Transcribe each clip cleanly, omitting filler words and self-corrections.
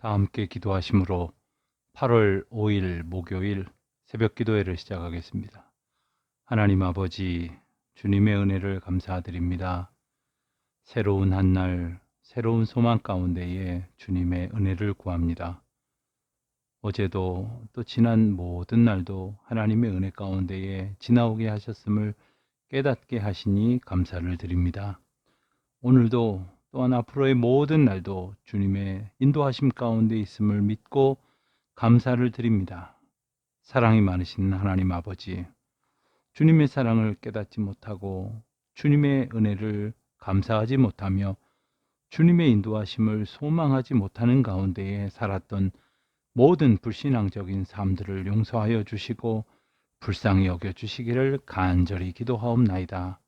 다 함께 기도하심으로 8월 5일 목요일 새벽 기도회를 시작하겠습니다. 하나님 아버지, 주님의 은혜를 감사드립니다. 새로운 한 날, 새로운 소망 가운데에 주님의 은혜를 구합니다. 어제도 또 지난 모든 날도 하나님의 은혜 가운데에 지나오게 하셨음을 깨닫게 하시니 감사를 드립니다. 오늘도 또한 앞으로의 모든 날도 주님의 인도하심 가운데 있음을 믿고 감사를 드립니다. 사랑이 많으신 하나님 아버지, 주님의 사랑을 깨닫지 못하고 주님의 은혜를 감사하지 못하며 주님의 인도하심을 소망하지 못하는 가운데에 살았던 모든 불신앙적인 삶들을 용서하여 주시고 불쌍히 여겨 주시기를 간절히 기도하옵나이다.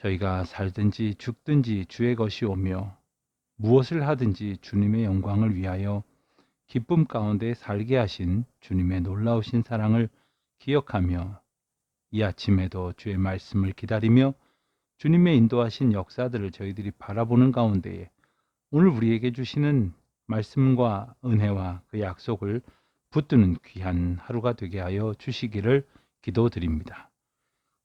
저희가 살든지 죽든지 주의 것이오며 무엇을 하든지 주님의 영광을 위하여 기쁨 가운데 살게 하신 주님의 놀라우신 사랑을 기억하며 이 아침에도 주의 말씀을 기다리며 주님의 인도하신 역사들을 저희들이 바라보는 가운데에 오늘 우리에게 주시는 말씀과 은혜와 그 약속을 붙드는 귀한 하루가 되게 하여 주시기를 기도드립니다.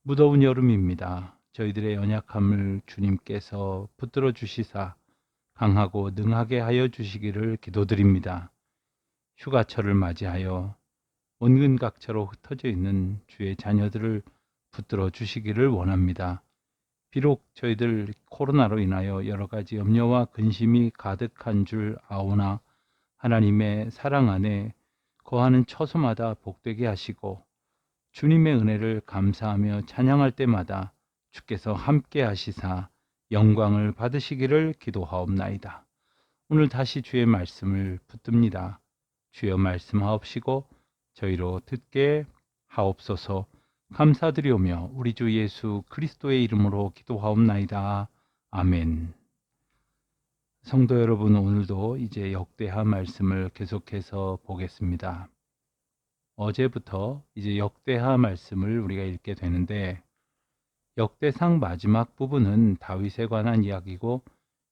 무더운 여름입니다. 저희들의 연약함을 주님께서 붙들어 주시사 강하고 능하게 하여 주시기를 기도드립니다. 휴가철을 맞이하여 원근각처로 흩어져 있는 주의 자녀들을 붙들어 주시기를 원합니다. 비록 저희들 코로나로 인하여 여러 가지 염려와 근심이 가득한 줄 아오나 하나님의 사랑 안에 거하는 처소마다 복되게 하시고 주님의 은혜를 감사하며 찬양할 때마다 주께서 함께 하시사 영광을 받으시기를 기도하옵나이다. 오늘 다시 주의 말씀을 붙듭니다. 주여 말씀하옵시고 저희로 듣게 하옵소서. 감사드리오며 우리 주 예수 그리스도의 이름으로 기도하옵나이다. 아멘. 성도 여러분, 오늘도 이제 역대하 말씀을 계속해서 보겠습니다. 어제부터 이제 역대하 말씀을 우리가 읽게 되는데 역대상 마지막 부분은 다윗에 관한 이야기고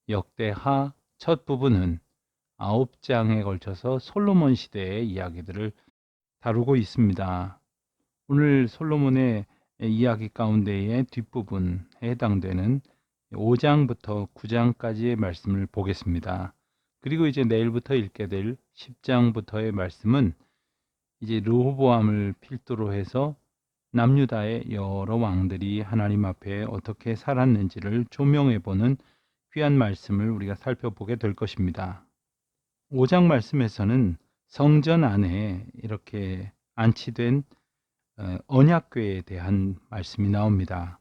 역대하 첫 부분은 9장에 걸쳐서 솔로몬 시대의 이야기들을 다루고 있습니다. 오늘 솔로몬의 이야기 가운데의 뒷부분에 해당되는 5장부터 9장까지의 말씀을 보겠습니다. 그리고 이제 내일부터 읽게 될 10장부터의 말씀은 이제 르호보암을 필두로 해서 남유다의 여러 왕들이 하나님 앞에 어떻게 살았는지를 조명해 보는 귀한 말씀을 우리가 살펴보게 될 것입니다. 5장 말씀에서는 성전 안에 이렇게 안치된 언약궤에 대한 말씀이 나옵니다.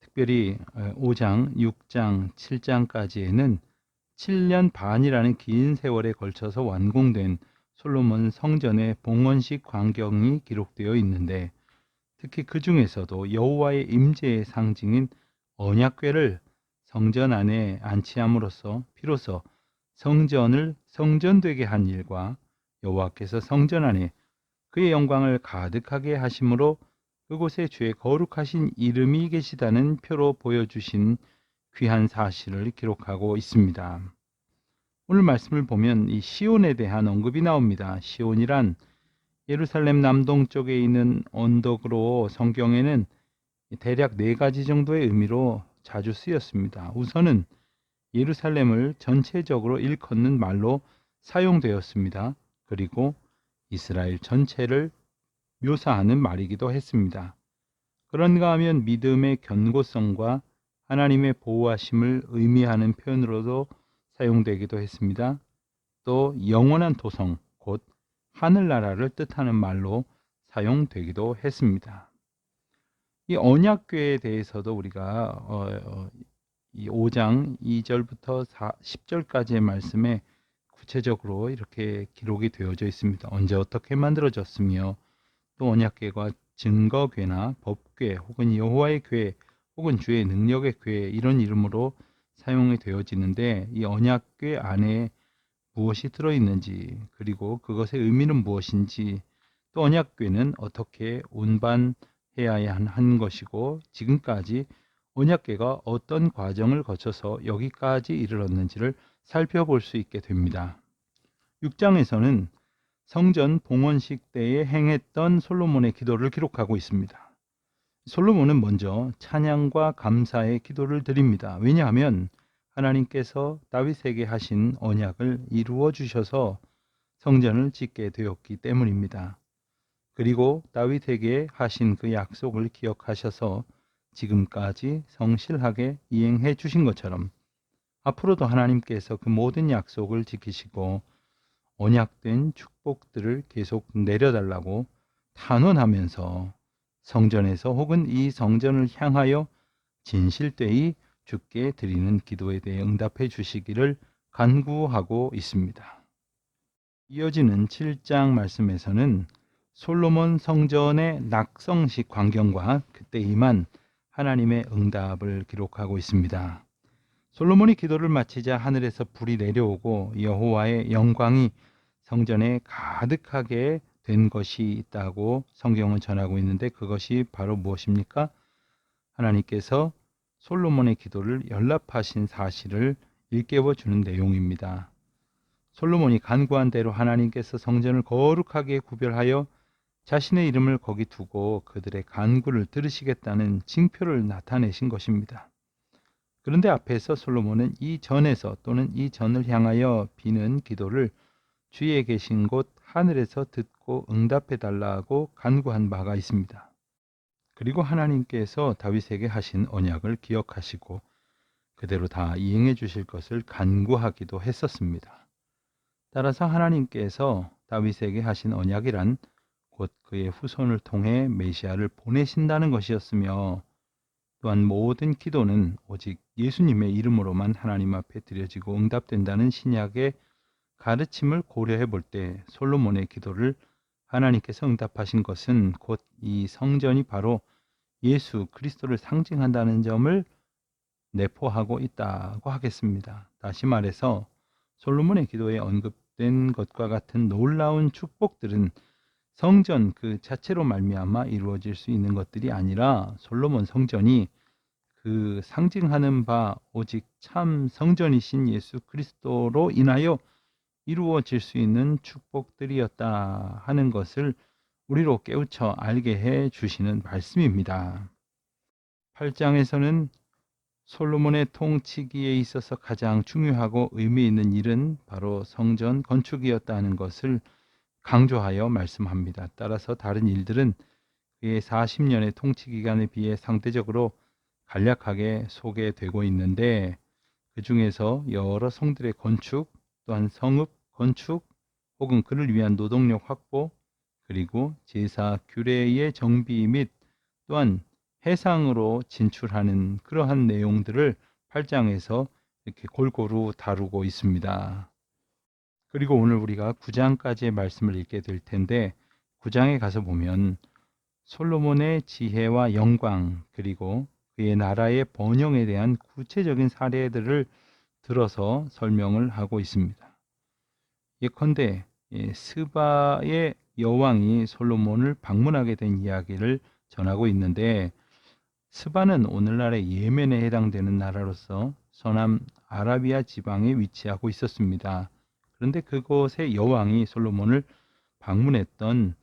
특별히 5장, 6장, 7장까지에는 7년 반이라는 긴 세월에 걸쳐서 완공된 솔로몬 성전의 봉헌식 광경이 기록되어 있는데 특히 그 중에서도 여호와의 임재의 상징인 언약궤를 성전 안에 안치함으로써 비로소 성전을 성전되게 한 일과 여호와께서 성전 안에 그의 영광을 가득하게 하심으로 그곳에 주의 거룩하신 이름이 계시다는 표로 보여주신 귀한 사실을 기록하고 있습니다. 오늘 말씀을 보면 이 시온에 대한 언급이 나옵니다. 시온이란 예루살렘 남동쪽에 있는 언덕으로 성경에는 대략 4가지 정도의 의미로 자주 쓰였습니다. 우선은 예루살렘을 전체적으로 일컫는 말로 사용되었습니다. 그리고 이스라엘 전체를 묘사하는 말이기도 했습니다. 그런가 하면 믿음의 견고성과 하나님의 보호하심을 의미하는 표현으로도 사용되기도 했습니다. 또 영원한 토성, 곧 하늘나라를 뜻하는 말로 사용되기도 했습니다. 이 언약궤에 대해서도 우리가 이 5장 2절부터 10절까지의 말씀에 구체적으로 이렇게 기록이 되어져 있습니다. 언제 어떻게 만들어졌으며 또 언약궤가 증거궤나 법궤 혹은 여호와의 궤 혹은 주의 능력의 궤 이런 이름으로 사용이 되어지는데 이 언약궤 안에 무엇이 들어있는지 그리고 그것의 의미는 무엇인지 또 언약궤는 어떻게 운반해야 한 것이고 지금까지 언약궤가 어떤 과정을 거쳐서 여기까지 이르렀는지를 살펴볼 수 있게 됩니다. 6장에서는 성전 봉헌식 때에 행했던 솔로몬의 기도를 기록하고 있습니다. 솔로몬은 먼저 찬양과 감사의 기도를 드립니다. 왜냐하면 하나님께서 다윗에게 하신 언약을 이루어 주셔서 성전을 짓게 되었기 때문입니다. 그리고 다윗에게 하신 그 약속을 기억하셔서 지금까지 성실하게 이행해 주신 것처럼 앞으로도 하나님께서 그 모든 약속을 지키시고 언약된 축복들을 계속 내려달라고 탄원하면서 성전에서 혹은 이 성전을 향하여 진실되이 주께 드리는 기도에 대해 응답해 주시기를 간구하고 있습니다. 이어지는 7장 말씀에서는 솔로몬 성전의 낙성식 광경과 그때 임한 하나님의 응답을 기록하고 있습니다. 솔로몬이 기도를 마치자 하늘에서 불이 내려오고 여호와의 영광이 성전에 가득하게 된 것이 있다고 성경은 전하고 있는데 그것이 바로 무엇입니까? 하나님께서 솔로몬의 기도를 연락하신 사실을 일깨워 주는 내용입니다. 솔로몬이 간구한 대로 하나님께서 성전을 거룩하게 구별하여 자신의 이름을 거기 두고 그들의 간구를 들으시겠다는 징표를 나타내신 것입니다. 그런데 앞에서 솔로몬은 이 전에서 또는 이 전을 향하여 비는 기도를 주위에 계신 곳 하늘에서 듣고 응답해 달라고 간구한 바가 있습니다. 그리고 하나님께서 다윗에게 하신 언약을 기억하시고 그대로 다 이행해 주실 것을 간구하기도 했었습니다. 따라서 하나님께서 다윗에게 하신 언약이란 곧 그의 후손을 통해 메시아를 보내신다는 것이었으며 또한 모든 기도는 오직 예수님의 이름으로만 하나님 앞에 드려지고 응답된다는 신약의 가르침을 고려해 볼 때 솔로몬의 기도를 하나님께서 응답하신 것은 곧 이 성전이 바로 예수 그리스도를 상징한다는 점을 내포하고 있다고 하겠습니다. 다시 말해서 솔로몬의 기도에 언급된 것과 같은 놀라운 축복들은 성전 그 자체로 말미암아 이루어질 수 있는 것들이 아니라 솔로몬 성전이 그 상징하는 바 오직 참 성전이신 예수 그리스도로 인하여 이루어질 수 있는 축복들이었다 하는 것을 우리로 깨우쳐 알게 해 주시는 말씀입니다. 8장에서는 솔로몬의 통치기에 있어서 가장 중요하고 의미 있는 일은 바로 성전 건축이었다는 것을 강조하여 말씀합니다. 따라서 다른 일들은 그의 40년의 통치 기간에 비해 상대적으로 간략하게 소개되고 있는데 그 중에서 여러 성들의 건축, 또한 성읍 건축, 혹은 그를 위한 노동력 확보, 그리고 제사 규례의 정비 및 또한 해상으로 진출하는 그러한 내용들을 8장에서 이렇게 골고루 다루고 있습니다. 그리고 오늘 우리가 9장까지의 말씀을 읽게 될 텐데 9장에 가서 보면 솔로몬의 지혜와 영광 그리고 그의 나라의 번영에 대한 구체적인 사례들을 들어서 설명을 하고 있습니다. 예컨대 스바의 여왕이 솔로몬을 방문하게 된 이야기를 전하고 있는데 스바는 오늘날의 예멘에 해당되는 나라로서 서남 아라비아 지방에 위치하고 있었습니다. 그런데 그곳의 여왕이 솔로몬을 방문했던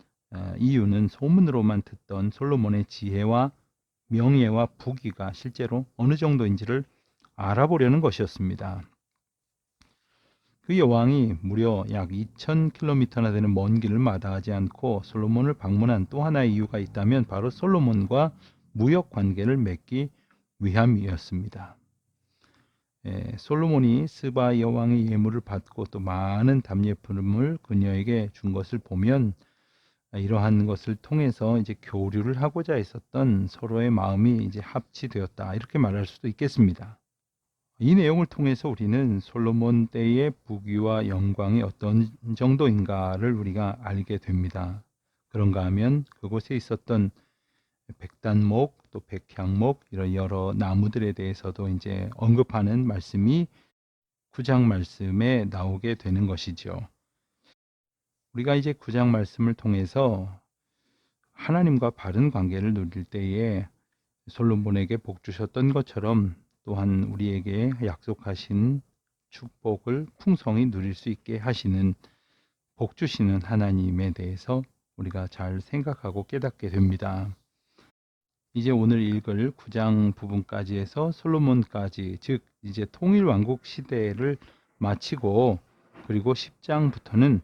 이유는 소문으로만 듣던 솔로몬의 지혜와 명예와 부귀가 실제로 어느 정도인지를 알아보려는 것이었습니다. 그 여왕이 무려 약 2000km나 되는 먼 길을 마다하지 않고 솔로몬을 방문한 또 하나의 이유가 있다면 바로 솔로몬과 무역 관계를 맺기 위함이었습니다. 솔로몬이 스바 여왕의 예물을 받고 또 많은 답례품을 그녀에게 준 것을 보면 이러한 것을 통해서 이제 교류를 하고자 했었던 서로의 마음이 이제 합치되었다 이렇게 말할 수도 있겠습니다. 이 내용을 통해서 우리는 솔로몬 때의 부귀와 영광이 어떤 정도인가를 우리가 알게 됩니다. 그런가 하면 그곳에 있었던 백단목 또 백향목 이런 여러 나무들에 대해서도 이제 언급하는 말씀이 9장 말씀에 나오게 되는 것이죠. 우리가 이제 9장 말씀을 통해서 하나님과 바른 관계를 누릴 때에 솔로몬에게 복 주셨던 것처럼 또한 우리에게 약속하신 축복을 풍성히 누릴 수 있게 하시는 복 주시는 하나님에 대해서 우리가 잘 생각하고 깨닫게 됩니다. 이제 오늘 읽을 9장 부분까지 해서 솔로몬까지, 즉 이제 통일 왕국 시대를 마치고, 그리고 10장부터는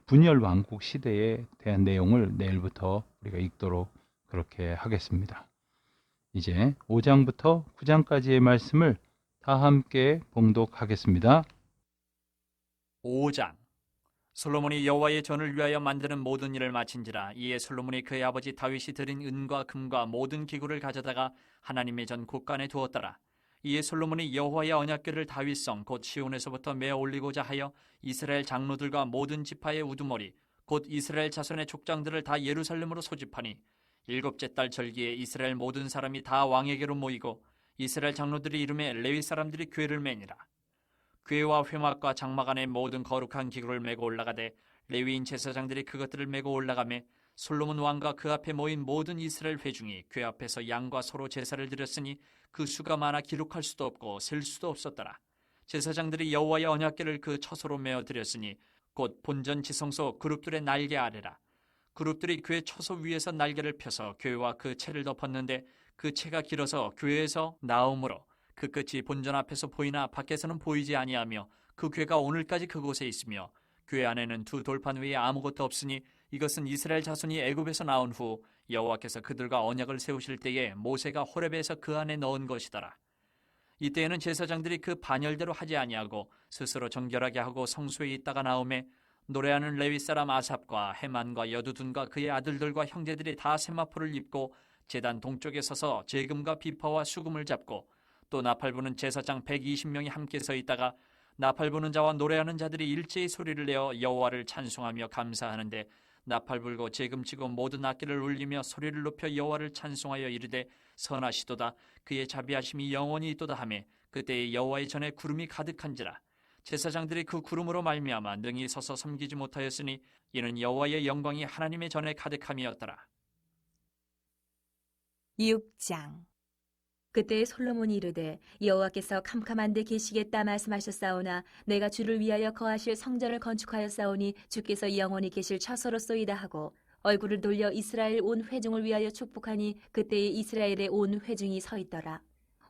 분열 왕국 시대에 대한 내용을 내일부터 우리가 읽도록 그렇게 하겠습니다. 이제 5장부터 9장까지의 말씀을 다 함께 봉독하겠습니다. 5장. 솔로몬이 여호와의 전을 위하여 만드는 모든 일을 마친지라. 이에 솔로몬이 그의 아버지 다윗이 드린 은과 금과 모든 기구를 가져다가 하나님의 전 곳간에 두었더라. 이에 솔로몬이 여호와의 언약궤를 다윗성 곧 시온에서부터 메어 올리고자 하여 이스라엘 장로들과 모든 지파의 우두머리 곧 이스라엘 자손의 족장들을 다 예루살렘으로 소집하니, 일곱째 달 절기에 이스라엘 모든 사람이 다 왕에게로 모이고 이스라엘 장로들이 이름에 레위 사람들이 궤를 매니라. 궤와 회막과 장막 안에 모든 거룩한 기구를 메고 올라가되 레위인 제사장들이 그것들을 메고 올라가매, 솔로몬 왕과 그 앞에 모인 모든 이스라엘 회중이 궤 앞에서 양과 소로 제사를 드렸으니 그 수가 많아 기록할 수도 없고 셀 수도 없었더라. 제사장들이 여호와의 언약궤를 그 처소로 메어 드렸으니 곧 본전 지성소 그룹들의 날개 아래라. 그룹들이 궤 처소 위에서 날개를 펴서 궤와 그 채를 덮었는데, 그 채가 길어서 궤에서 나옴으로 그 끝이 본전 앞에서 보이나 밖에서는 보이지 아니하며, 그 궤가 오늘까지 그곳에 있으며 궤 안에는 두 돌판 외에 아무것도 없으니, 이것은 이스라엘 자손이 애굽에서 나온 후 여호와께서 그들과 언약을 세우실 때에 모세가 호렙에서 그 안에 넣은 것이더라. 이때에는 제사장들이 그 반열대로 하지 아니하고 스스로 정결하게 하고 성소에 있다가 나오매, 노래하는 레위 사람 아삽과 헤만과 여두둔과 그의 아들들과 형제들이 다 세마포를 입고 제단 동쪽에 서서 제금과 비파와 수금을 잡고, 또 나팔 부는 제사장 120명이 함께 서 있다가 나팔 부는 자와 노래하는 자들이 일제히 소리를 내어 여호와를 찬송하며 감사하는데, 나팔 불고 제금 치고 모든 악기를 울리며 소리를 높여 여호와를 찬송하여 이르되, 선하시도다 그의 자비하심이 영원히 있도다 하매, 그때에 여호와의 전에 구름이 가득한지라. 제사장들이 그 구름으로 말미암아 능히 서서 섬기지 못하였으니, 이는 여호와의 영광이 하나님의 전에 가득함이었더라. 6장. 그때 솔로몬이 이르되, 여호와께서 캄캄한 데 계시겠다 말씀하셨사오나 내가 주를 위하여 거하실 성전을 건축하였사오니 주께서 영원히 계실 처소로소이다 하고, 얼굴을 돌려 이스라엘 온 회중을 위하여 축복하니 그때에 이스라엘의 온 회중이 서 있더라.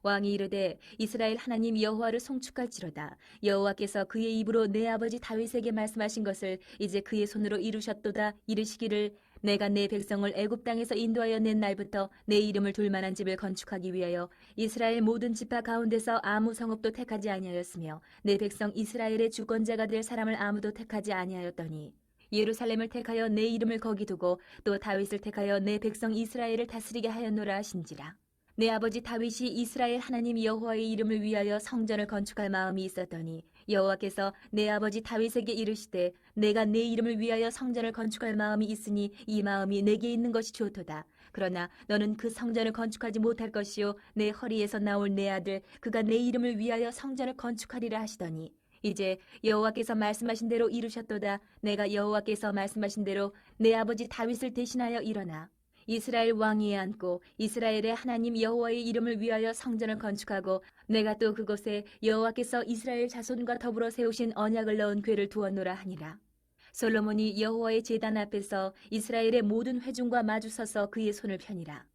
왕이 이르되, 이스라엘 하나님 여호와를 송축할지로다. 여호와께서 그의 입으로 내 아버지 다윗에게 말씀하신 것을 이제 그의 손으로 이루셨도다. 이르시기를, 내가 내 백성을 애굽 땅에서 인도하여 낸 날부터 내 이름을 둘 만한 집을 건축하기 위하여 이스라엘 모든 지파 가운데서 아무 성읍도 택하지 아니하였으며, 내 백성 이스라엘의 주권자가 될 사람을 아무도 택하지 아니하였더니, 예루살렘을 택하여 내 이름을 거기 두고 또 다윗을 택하여 내 백성 이스라엘을 다스리게 하였노라 하신지라. 내 아버지 다윗이 이스라엘 하나님 여호와의 이름을 위하여 성전을 건축할 마음이 있었더니, 여호와께서 내 아버지 다윗에게 이르시되, 내가 내 이름을 위하여 성전을 건축할 마음이 있으니 이 마음이 내게 있는 것이 좋도다. 그러나 너는 그 성전을 건축하지 못할 것이요 내 허리에서 나올 내 아들 그가 내 이름을 위하여 성전을 건축하리라 하시더니, 이제 여호와께서 말씀하신 대로 이루셨도다. 내가 여호와께서 말씀하신 대로 내 아버지 다윗을 대신하여 일어나 이스라엘 왕위에 앉고 이스라엘의 하나님 여호와의 이름을 위하여 성전을 건축하고, 내가 또 그곳에 여호와께서 이스라엘 자손과 더불어 세우신 언약을 넣은 궤를 두었노라 하니라. 솔로몬이 여호와의 제단 앞에서 이스라엘의 모든 회중과 마주서서 그의 손을 펴니라.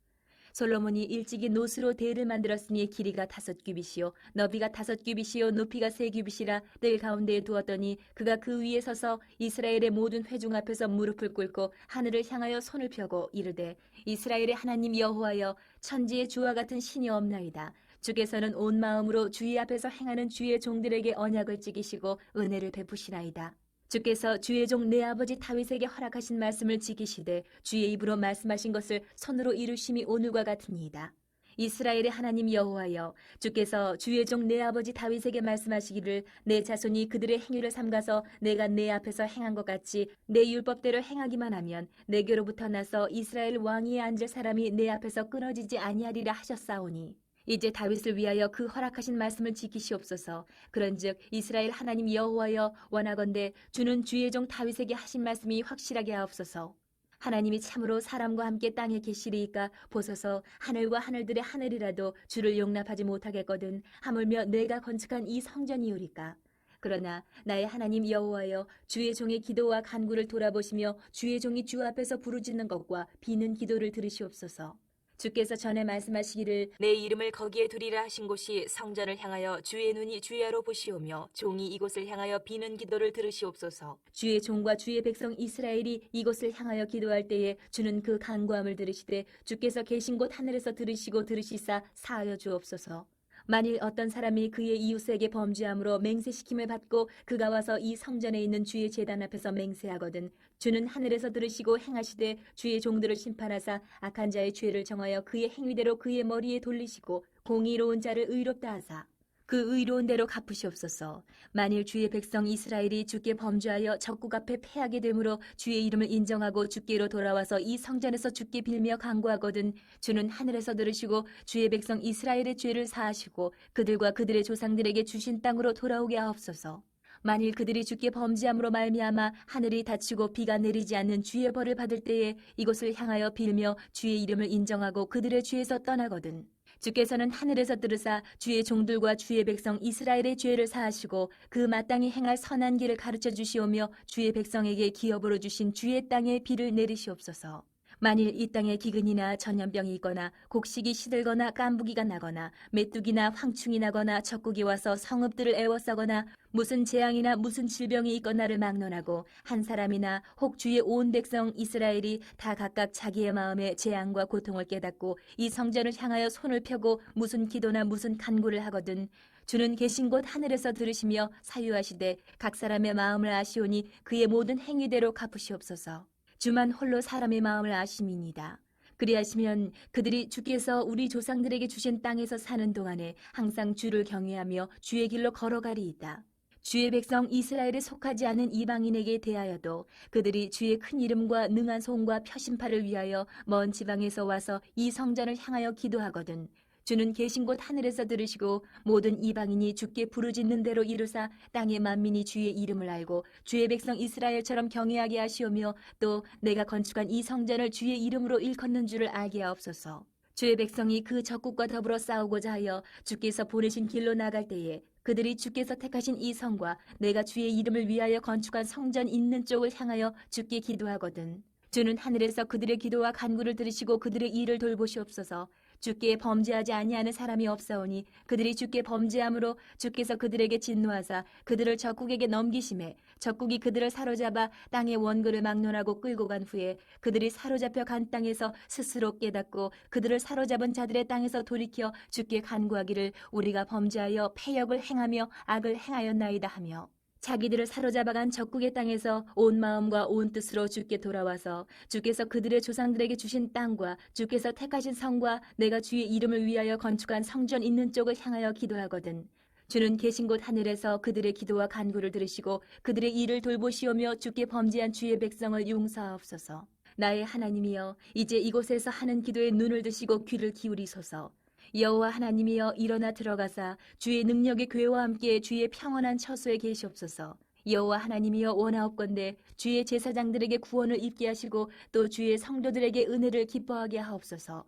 솔로몬이 일찍이 노스로 대를 만들었으니 길이가 5규빗이요 너비가 5규빗이요 높이가 3규빗이라 뜰 가운데에 두었더니, 그가 그 위에 서서 이스라엘의 모든 회중 앞에서 무릎을 꿇고 하늘을 향하여 손을 펴고 이르되, 이스라엘의 하나님 여호와여, 천지의 주와 같은 신이 없나이다. 주께서는 온 마음으로 주의 앞에서 행하는 주의 종들에게 언약을 지키시고 은혜를 베푸시나이다. 주께서 주의 종 내 아버지 다윗에게 허락하신 말씀을 지키시되 주의 입으로 말씀하신 것을 손으로 이루심이 오늘과 같으니이다. 이스라엘의 하나님 여호와여, 주께서 주의 종 내 아버지 다윗에게 말씀하시기를, 내 자손이 그들의 행위를 삼가서 내가 내 앞에서 행한 것 같이 내 율법대로 행하기만 하면 내게로부터 나서 이스라엘 왕위에 앉을 사람이 내 앞에서 끊어지지 아니하리라 하셨사오니, 이제 다윗을 위하여 그 허락하신 말씀을 지키시옵소서. 그런즉 이스라엘 하나님 여호와여, 원하건대 주는 주의 종 다윗에게 하신 말씀이 확실하게 하옵소서. 하나님이 참으로 사람과 함께 땅에 계시리이까 보소서. 하늘과 하늘들의 하늘이라도 주를 용납하지 못하겠거든 하물며 내가 건축한 이 성전이오리까. 그러나 나의 하나님 여호와여, 주의 종의 기도와 간구를 돌아보시며 주의 종이 주 앞에서 부르짖는 것과 비는 기도를 들으시옵소서. 주께서 전에 말씀하시기를 내 이름을 거기에 두리라 하신 곳이 성전을 향하여 주의 눈이 주야로 보시오며 종이 이곳을 향하여 비는 기도를 들으시옵소서. 주의 종과 주의 백성 이스라엘이 이곳을 향하여 기도할 때에 주는 그 간구함을 들으시되 주께서 계신 곳 하늘에서 들으시고 들으시사 사하여 주옵소서. 만일 어떤 사람이 그의 이웃에게 범죄함으로 맹세시킴을 받고 그가 와서 이 성전에 있는 주의 제단 앞에서 맹세하거든 주는 하늘에서 들으시고 행하시되 주의 종들을 심판하사 악한 자의 죄를 정하여 그의 행위대로 그의 머리에 돌리시고 공의로운 자를 의롭다 하사 그 의로운 대로 갚으시옵소서. 만일 주의 백성 이스라엘이 주께 범죄하여 적국 앞에 패하게 되므로 주의 이름을 인정하고 주께로 돌아와서 이 성전에서 주께 빌며 간구하거든 주는 하늘에서 들으시고 주의 백성 이스라엘의 죄를 사하시고 그들과 그들의 조상들에게 주신 땅으로 돌아오게 하옵소서. 만일 그들이 주께 범죄함으로 말미암아 하늘이 닫히고 비가 내리지 않는 주의 벌을 받을 때에 이곳을 향하여 빌며 주의 이름을 인정하고 그들의 죄에서 떠나거든 주께서는 하늘에서 들으사 주의 종들과 주의 백성 이스라엘의 죄를 사하시고 그 마땅히 행할 선한 길을 가르쳐 주시오며 주의 백성에게 기업으로 주신 주의 땅에 비를 내리시옵소서. 만일 이 땅에 기근이나 전염병이 있거나 곡식이 시들거나 깐부기가 나거나 메뚜기나 황충이 나거나 적국이 와서 성읍들을 애워싸거나 무슨 재앙이나 무슨 질병이 있거나를 막론하고 한 사람이나 혹 주의 온 백성 이스라엘이 다 각각 자기의 마음에 재앙과 고통을 깨닫고 이 성전을 향하여 손을 펴고 무슨 기도나 무슨 간구를 하거든 주는 계신 곳 하늘에서 들으시며 사유하시되 각 사람의 마음을 아시오니 그의 모든 행위대로 갚으시옵소서. 주만 홀로 사람의 마음을 아심이니이다. 그리하시면 그들이 주께서 우리 조상들에게 주신 땅에서 사는 동안에 항상 주를 경외하며 주의 길로 걸어가리이다. 주의 백성 이스라엘에 속하지 않은 이방인에게 대하여도 그들이 주의 큰 이름과 능한 손과 표심팔을 위하여 먼 지방에서 와서 이 성전을 향하여 기도하거든 주는 계신 곳 하늘에서 들으시고 모든 이방인이 주께 부르짖는 대로 이루사 땅의 만민이 주의 이름을 알고 주의 백성 이스라엘처럼 경외하게 하시오며 또 내가 건축한 이 성전을 주의 이름으로 일컫는 줄을 알게 하옵소서. 주의 백성이 그 적국과 더불어 싸우고자 하여 주께서 보내신 길로 나갈 때에 그들이 주께서 택하신 이 성과 내가 주의 이름을 위하여 건축한 성전 있는 쪽을 향하여 주께 기도하거든 주는 하늘에서 그들의 기도와 간구를 들으시고 그들의 일을 돌보시옵소서. 주께 범죄하지 아니하는 사람이 없사오니 그들이 주께 범죄함으로 주께서 그들에게 진노하사 그들을 적국에게 넘기심에 적국이 그들을 사로잡아 땅의 원그를 막론하고 끌고 간 후에 그들이 사로잡혀 간 땅에서 스스로 깨닫고 그들을 사로잡은 자들의 땅에서 돌이켜 주께 간구하기를 우리가 범죄하여 패역을 행하며 악을 행하였나이다 하며 자기들을 사로잡아간 적국의 땅에서 온 마음과 온 뜻으로 주께 돌아와서 주께서 그들의 조상들에게 주신 땅과 주께서 택하신 성과 내가 주의 이름을 위하여 건축한 성전 있는 쪽을 향하여 기도하거든 주는 계신 곳 하늘에서 그들의 기도와 간구를 들으시고 그들의 일을 돌보시오며 주께 범죄한 주의 백성을 용서하옵소서. 나의 하나님이여 이제 이곳에서 하는 기도에 눈을 드시고 귀를 기울이소서. 여호와 하나님이여 일어나 들어가사 주의 능력의 궤와 함께 주의 평안한 처소에 계시옵소서. 여호와 하나님이여 원하옵건대 주의 제사장들에게 구원을 입게 하시고 또 주의 성도들에게 은혜를 기뻐하게 하옵소서.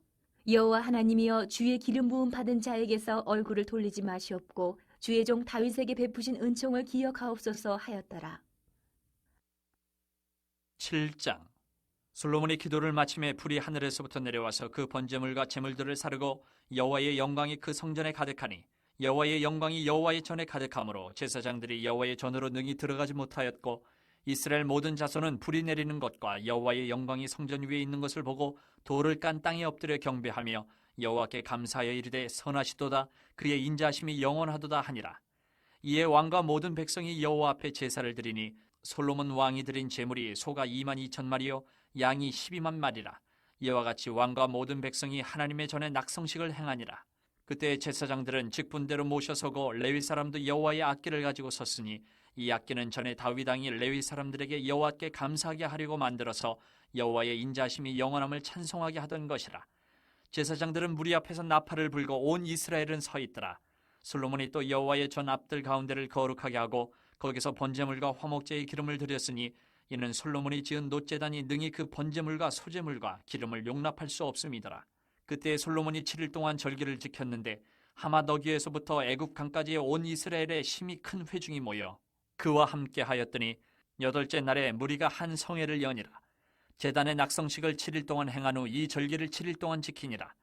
여호와 하나님이여 주의 기름 부음 받은 자에게서 얼굴을 돌리지 마시옵고 주의 종 다윗에게 베푸신 은총을 기억하옵소서 하였더라. 7장. 솔로몬이 기도를 마침에 불이 하늘에서부터 내려와서 그 번제물과 제물들을 사르고 여호와의 영광이 그 성전에 가득하니 여호와의 영광이 여호와의 전에 가득하므로 제사장들이 여호와의 전으로 능히 들어가지 못하였고 이스라엘 모든 자손은 불이 내리는 것과 여호와의 영광이 성전 위에 있는 것을 보고 돌을 깐 땅에 엎드려 경배하며 여호와께 감사하여 이르되 선하시도다 그의 인자하심이 영원하도다 하니라. 이에 왕과 모든 백성이 여호와 앞에 제사를 드리니 솔로몬 왕이 드린 제물이 소가 22,000마리요 양이 12만 마리라. 이와 같이 왕과 모든 백성이 하나님의 전에 낙성식을 행하니라. 그때 제사장들은 직분대로 모셔서고 레위 사람도 여호와의 악기를 가지고 섰으니 이 악기는 전에 다윗 왕이 레위 사람들에게 여호와께 감사하게 하려고 만들어서 여호와의 인자심이 영원함을 찬송하게 하던 것이라. 제사장들은 무리 앞에서 나팔을 불고 온 이스라엘은 서 있더라. 솔로몬이 또 여호와의 전 앞들 가운데를 거룩하게 하고 거기서 번제물과 화목제의 기름을 드렸으니 이는 솔로몬이 지은 놋제단이 능히 그 번제물과 소제물과 기름을 용납할 수 없음이더라. 그때 솔로몬이 7일 동안 절기를 지켰는데 하마더기에서부터 애굽 강까지의 온 이스라엘에 심히 큰 회중이 모여 그와 함께 하였더니 8째 날에 무리가 한 성회를 여니라. 제단의 낙성식을 7일 동안 행한 후 이 절기를 7일 동안 지키니라.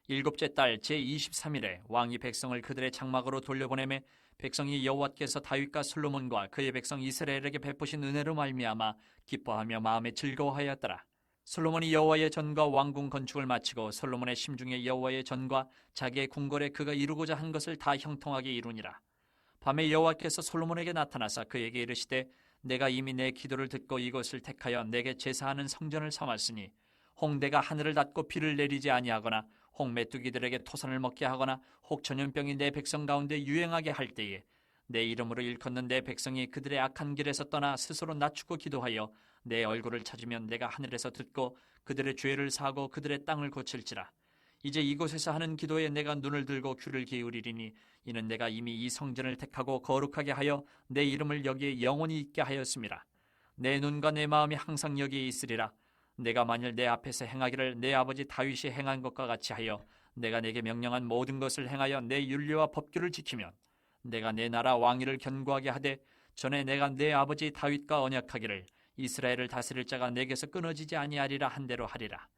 7째 달 제23일에 왕이 백성을 그들의 장막으로 돌려보내매 백성이 여호와께서 다윗과 솔로몬과 그의 백성 이스라엘에게 베푸신 은혜로 말미암아 기뻐하며 마음에 즐거워하였더라. 솔로몬이 여호와의 전과 왕궁 건축을 마치고 솔로몬의 심중에 여호와의 전과 자기의 궁궐에 그가 이루고자 한 것을 다 형통하게 이루니라. 밤에 여호와께서 솔로몬에게 나타나사 그에게 이르시되 내가 이미 내 기도를 듣고 이곳을 택하여 내게 제사하는 성전을 삼았으니 혹 내가 하늘을 닫고 비를 내리지 아니하거나 혹 메뚜기들에게 토산을 먹게 하거나 혹 전염병이 내 백성 가운데 유행하게 할 때에 내 이름으로 일컫는 내 백성이 그들의 악한 길에서 떠나 스스로 낮추고 기도하여 내 얼굴을 찾으면 내가 하늘에서 듣고 그들의 죄를 사하고 그들의 땅을 고칠지라. 이제 이곳에서 하는 기도에 내가 눈을 들고 귀를 기울이리니 이는 내가 이미 이 성전을 택하고 거룩하게 하여 내 이름을 여기에 영원히 있게 하였음이라. 내 눈과 내 마음이 항상 여기에 있으리라. 내가 만일 내 앞에서 행하기를 내 아버지 다윗이 행한 것과 같이 하여 내가 내게 명령한 모든 것을 행하여 내 율례와 법규를 지키면 내가 내 나라 왕위를 견고하게 하되 전에 내가 내 아버지 다윗과 언약하기를 이스라엘을 다스릴 자가 내게서 끊어지지 아니하리라 한 대로 하리라.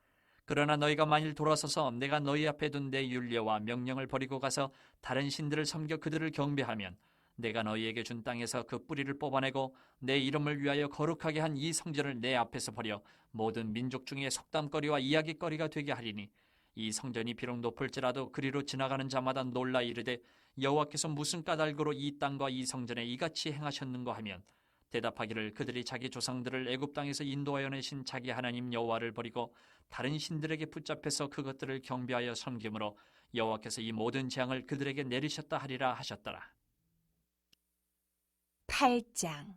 그러나 너희가 만일 돌아서서 내가 너희 앞에 둔 내 율례와 명령을 버리고 가서 다른 신들을 섬겨 그들을 경배하면 내가 너희에게 준 땅에서 그 뿌리를 뽑아내고 내 이름을 위하여 거룩하게 한 이 성전을 내 앞에서 버려 모든 민족 중에 속담거리와 이야기거리가 되게 하리니 이 성전이 비록 높을지라도 그리로 지나가는 자마다 놀라 이르되 여호와께서 무슨 까닭으로 이 땅과 이 성전에 이같이 행하셨는가 하면 대답하기를 그들이 자기 조상들을 애굽 땅에서 인도하여 내신 자기 하나님 여호와를 버리고 다른 신들에게 붙잡혀서 그것들을 경배하여 섬김으로 여호와께서 이 모든 재앙을 그들에게 내리셨다 하리라 하셨더라. 8장.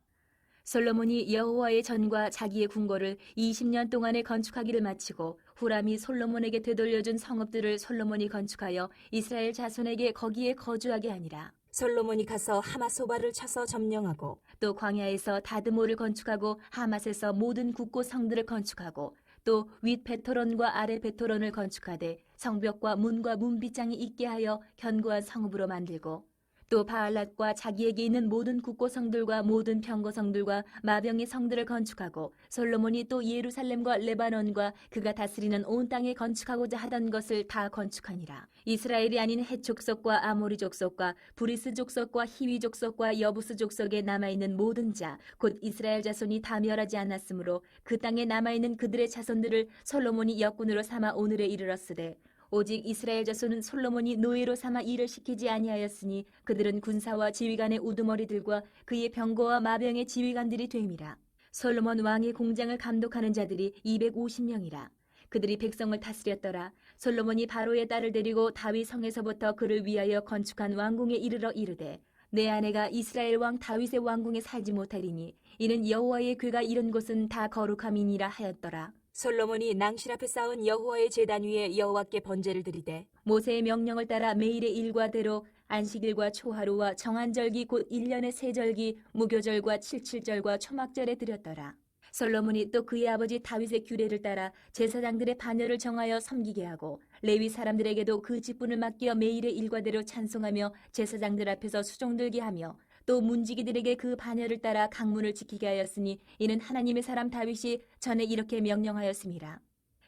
솔로몬이 여호와의 전과 자기의 궁궐을 20년 동안에 건축하기를 마치고 후람이 솔로몬에게 되돌려준 성읍들을 솔로몬이 건축하여 이스라엘 자손에게 거기에 거주하게 하니라. 솔로몬이 가서 하마소바를 쳐서 점령하고 또 광야에서 다드모를 건축하고 하맛에서 모든 국고 성들을 건축하고 또 윗 베토론과 아래 베토론을 건축하되 성벽과 문과 문빗장이 있게 하여 견고한 성읍으로 만들고 또 바알랏과 자기에게 있는 모든 국고성들과 모든 병거성들과 마병의 성들을 건축하고 솔로몬이 또 예루살렘과 레바논과 그가 다스리는 온 땅에 건축하고자 하던 것을 다 건축하니라. 이스라엘이 아닌 헷 족속과 아모리 족속과 브리스 족속과 히위 족속과 여부스 족속에 남아있는 모든 자 곧 이스라엘 자손이 다 멸하지 않았으므로 그 땅에 남아있는 그들의 자손들을 솔로몬이 역군으로 삼아 오늘에 이르렀으되 오직 이스라엘 자손은 솔로몬이 노예로 삼아 일을 시키지 아니하였으니 그들은 군사와 지휘관의 우두머리들과 그의 병거와 마병의 지휘관들이 됨이라. 솔로몬 왕의 공장을 감독하는 자들이 250명이라. 그들이 백성을 다스렸더라. 솔로몬이 바로의 딸을 데리고 다윗 성에서부터 그를 위하여 건축한 왕궁에 이르러 이르되 내 아내가 이스라엘 왕 다윗의 왕궁에 살지 못하리니 이는 여호와의 궤가 이른 곳은 다 거룩함이니라 하였더라. 솔로몬이 낭실 앞에 쌓은 여호와의 제단 위에 여호와께 번제를 드리되 모세의 명령을 따라 매일의 일과대로 안식일과 초하루와 정한절기 곧 1년의 세절기 무교절과 칠칠절과 초막절에 드렸더라. 솔로몬이 또 그의 아버지 다윗의 규례를 따라 제사장들의 반열을 정하여 섬기게 하고 레위 사람들에게도 그 직분을 맡겨 매일의 일과대로 찬송하며 제사장들 앞에서 수종들게 하며 또 문지기들에게 그 반열을 따라 강문을 지키게 하였으니 이는 하나님의 사람 다윗이 전에 이렇게 명령하였음이라.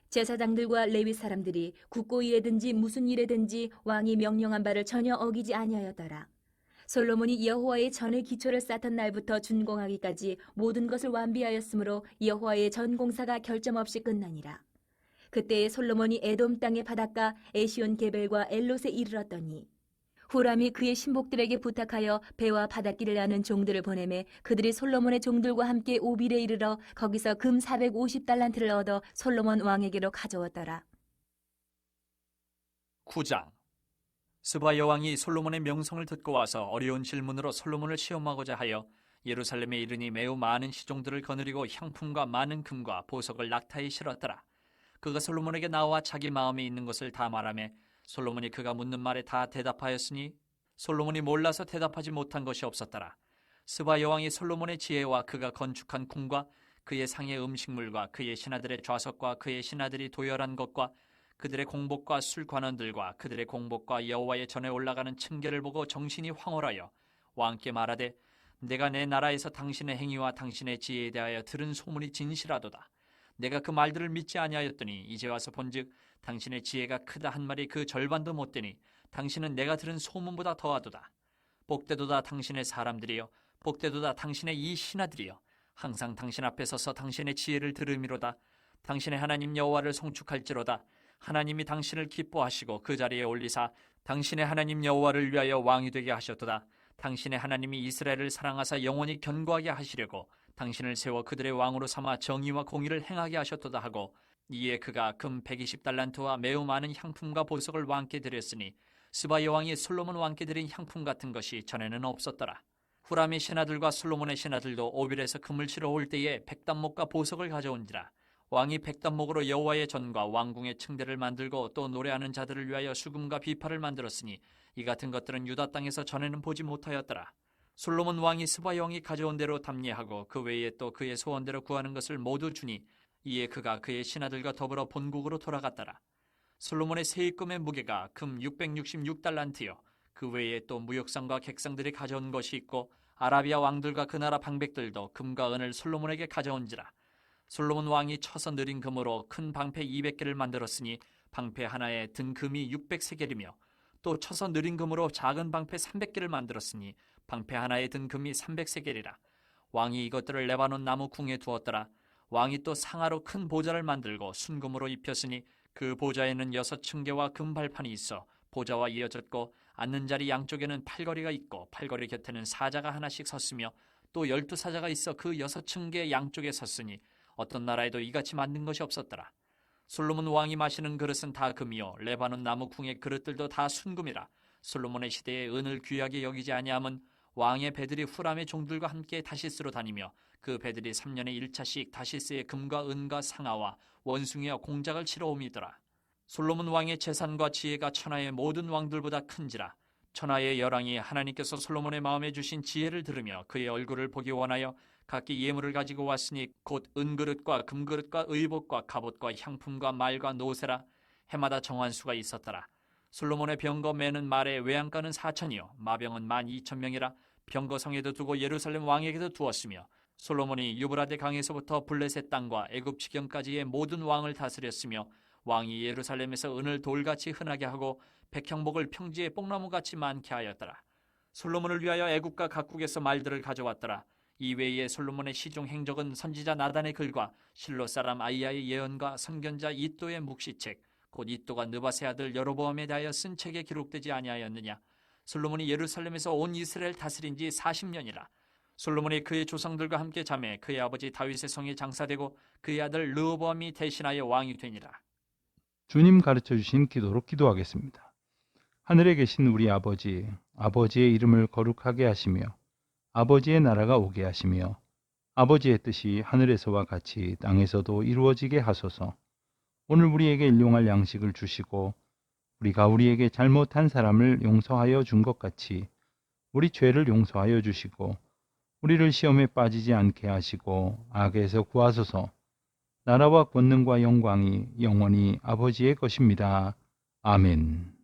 제사장들과 레위 사람들이 국고일에든지 무슨 일에든지 왕이 명령한 바를 전혀 어기지 아니하였더라. 솔로몬이 여호와의 전의 기초를 쌓던 날부터 준공하기까지 모든 것을 완비하였으므로 여호와의 전 공사가 결점 없이 끝나니라. 그때에 솔로몬이 에돔 땅의 바닷가 에시온 게벨과 엘롯에 이르렀더니 후람이 그의 신복들에게 부탁하여 배와 바닷길을 아는 종들을 보내매 그들이 솔로몬의 종들과 함께 오빌에 이르러 거기서 금 450달란트를 얻어 솔로몬 왕에게로 가져왔더라. 9장. 스바 여왕이 솔로몬의 명성을 듣고 와서 어려운 질문으로 솔로몬을 시험하고자 하여 예루살렘에 이르니 매우 많은 시종들을 거느리고 향품과 많은 금과 보석을 낙타에 실었더라. 그가 솔로몬에게 나와 자기 마음에 있는 것을 다 말하며 솔로몬이 그가 묻는 말에 다 대답하였으니 솔로몬이 몰라서 대답하지 못한 것이 없었더라. 스바 여왕이 솔로몬의 지혜와 그가 건축한 궁과 그의 상의 음식물과 그의 신하들의 좌석과 그의 신하들이 도열한 것과 그들의 공복과 술관원들과 그들의 공복과 여호와의 전에 올라가는 층계를 보고 정신이 황홀하여 왕께 말하되 내가 내 나라에서 당신의 행위와 당신의 지혜에 대하여 들은 소문이 진실하도다. 내가 그 말들을 믿지 아니하였더니 이제 와서 본즉 당신의 지혜가 크다 한 말이 그 절반도 못 되니 당신은 내가 들은 소문보다 더하도다. 복되도다 당신의 사람들이여, 복되도다 당신의 이 신하들이여, 항상 당신 앞에 서서 당신의 지혜를 들음이로다. 당신의 하나님 여호와를 송축할지로다. 하나님이 당신을 기뻐하시고 그 자리에 올리사 당신의 하나님 여호와를 위하여 왕이 되게 하셨도다. 당신의 하나님이 이스라엘을 사랑하사 영원히 견고하게 하시려고 당신을 세워 그들의 왕으로 삼아 정의와 공의를 행하게 하셨도다 하고, 이에 그가 금 120달란트와 매우 많은 향품과 보석을 왕께 드렸으니 스바 여왕이 솔로몬 왕께 드린 향품 같은 것이 전에는 없었더라. 후람의 신하들과 솔로몬의 신하들도 오빌에서 금을 치러 올 때에 백단목과 보석을 가져온지라. 왕이 백단목으로 여호와의 전과 왕궁의 층대를 만들고 또 노래하는 자들을 위하여 수금과 비파를 만들었으니 이 같은 것들은 유다 땅에서 전에는 보지 못하였더라. 솔로몬 왕이 스바 여왕이 가져온 대로 답례하고 그 외에 또 그의 소원대로 구하는 것을 모두 주니 이에 그가 그의 신하들과 더불어 본국으로 돌아갔더라. 솔로몬의 세입금의 무게가 금 666달란트요. 그 외에 또 무역상과 객상들이 가져온 것이 있고 아라비아 왕들과 그 나라 방백들도 금과 은을 솔로몬에게 가져온지라. 솔로몬 왕이 쳐서 느린 금으로 큰 방패 200개를 만들었으니 방패 하나에 든 금이 600세겔이며 또 쳐서 느린 금으로 작은 방패 300개를 만들었으니 방패 하나에 든 금이 300세겔이라. 왕이 이것들을 레바논 나무 궁에 두었더라. 왕이 또 상아로 큰 보좌를 만들고 순금으로 입혔으니 그 보좌에는 6층계와 금발판이 있어 보좌와 이어졌고 앉는 자리 양쪽에는 팔걸이가 있고 팔걸이 곁에는 사자가 하나씩 섰으며 또 12사자가 있어 그 6층계 양쪽에 섰으니 어떤 나라에도 이같이 만든 것이 없었더라. 솔로몬 왕이 마시는 그릇은 다 금이요 레바논 나무 궁의 그릇들도 다 순금이라. 솔로몬의 시대에 은을 귀하게 여기지 아니함은 왕의 배들이 후람의 종들과 함께 다시스로 다니며 그 배들이 3년에 1차씩 다시스의 금과 은과 상아와 원숭이와 공작을 치러 옴이더라. 솔로몬 왕의 재산과 지혜가 천하의 모든 왕들보다 큰지라. 천하의 열왕이 하나님께서 솔로몬의 마음에 주신 지혜를 들으며 그의 얼굴을 보기 원하여 각기 예물을 가지고 왔으니 곧 은그릇과 금그릇과 의복과 갑옷과 향품과 말과 노새라. 해마다 정한 수가 있었더라. 솔로몬의 병거 매는 말의 외양간은 4천이요 마병은 12,000명이라. 병거성에도 두고 예루살렘 왕에게도 두었으며 솔로몬이 유브라데 강에서부터 블레셋 땅과 애굽 지경까지의 모든 왕을 다스렸으며 왕이 예루살렘에서 은을 돌같이 흔하게 하고 백향목을 평지에 뽕나무같이 많게 하였더라. 솔로몬을 위하여 애국과 각국에서 말들을 가져왔더라. 이외에 솔로몬의 시중 행적은 선지자 나단의 글과 실로 사람 아이야의 예언과 선견자 이또의 묵시책 곧 이또가 느바세 아들 여로보암에 대하여 쓴 책에 기록되지 아니하였느냐. 솔로몬이 예루살렘에서 온 이스라엘 다스린 지 40년이라. 솔로몬이 그의 조상들과 함께 잠에 그의 아버지 다윗의 성에 장사되고 그의 아들 르호보암이 대신하여 왕이 되니라. 주님 가르쳐 주신 기도로 기도하겠습니다. 하늘에 계신 우리 아버지, 아버지의 이름을 거룩하게 하시며 아버지의 나라가 오게 하시며 아버지의 뜻이 하늘에서와 같이 땅에서도 이루어지게 하소서. 오늘 우리에게 일용할 양식을 주시고 우리가 우리에게 잘못한 사람을 용서하여 준 것 같이 우리 죄를 용서하여 주시고 우리를 시험에 빠지지 않게 하시고 악에서 구하소서. 나라와 권능과 영광이 영원히 아버지의 것입니다. 아멘.